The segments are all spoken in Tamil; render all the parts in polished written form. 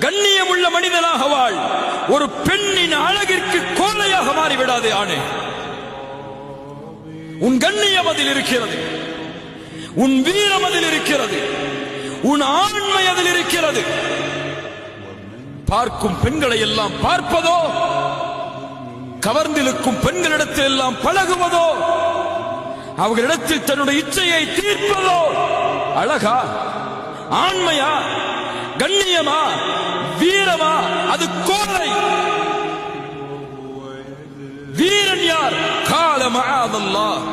கண்ணியம் உள்ள மனிதனாக வாழ். ஒரு பெண்ணின் அழகிற்கு கோலையாக மாறிவிடாதே ஆணே. உன் கண்ணியம் அதில் இருக்கிறது, உன் வீரம் அதில் இருக்கிறது, உன் ஆண்மை அதில் இருக்கிறது. பார்க்கும் பெண்களை எல்லாம் பார்ப்பதோ, கவர்ந்திருக்கும் பெண்களிடத்தில் எல்லாம் பழகுவதோ, அவர்களிடத்தில் தன்னுடைய இச்சையை தீர்ப்பதோ அழகா, ஆண்மையா, கண்ணியமா, வீரமா? அது கோலை. வீரன் யார்? கால மஆதல்லாஹ்.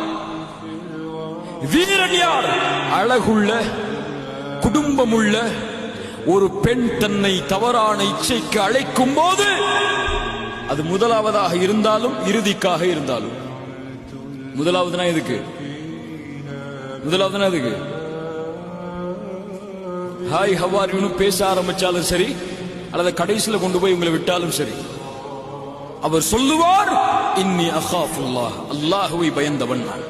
வீரன் யார்? அழகுள்ள, குடும்பமுள்ள ஒரு பெண் தன்னை தவறான இச்சைக்கு அழைக்கும் போது, அது முதலாவதாக இருந்தாலும் இறுதிக்காக இருந்தாலும். முதலாவதுனா எதுக்கு? முதலாவதுனா எதுக்கு? ஹாய் ஹவார் யூன்னு பேச ஆரம்பிச்சாலும் சரி, அல்லது கடைசியில கொண்டு போய் உங்களை விட்டாலும் சரி, அவர் சொல்லுவார், இன்னி அகாஃபுல்லாஹ், அல்லாஹுவை பயந்தவன் நான்.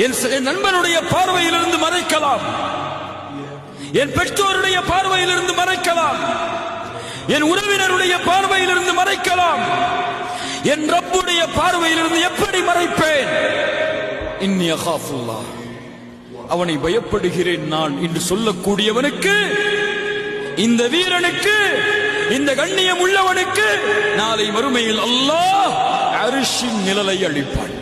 என் நண்பனுடைய பார்வையிலிருந்து மறைக்கலாம், என் பெற்றோருடைய பார்வையிலிருந்து மறைக்கலாம், என் உறவினருடைய பார்வையிலிருந்து மறைக்கலாம், என் ரப்புடைய பார்வையிலிருந்து எப்படி மறைப்பேன்? இன்னி அகாஃபுல்லாஹ், அவனை பயப்படுகிறேன் நான் என்று சொல்லக்கூடியவனுக்கு, இந்த வீரனுக்கு, இந்த கண்ணியம் உள்ளவனுக்கு நாளை மறுமையில் அல்லாஹ் அர்ஷின் நிழலை அளிப்பான்.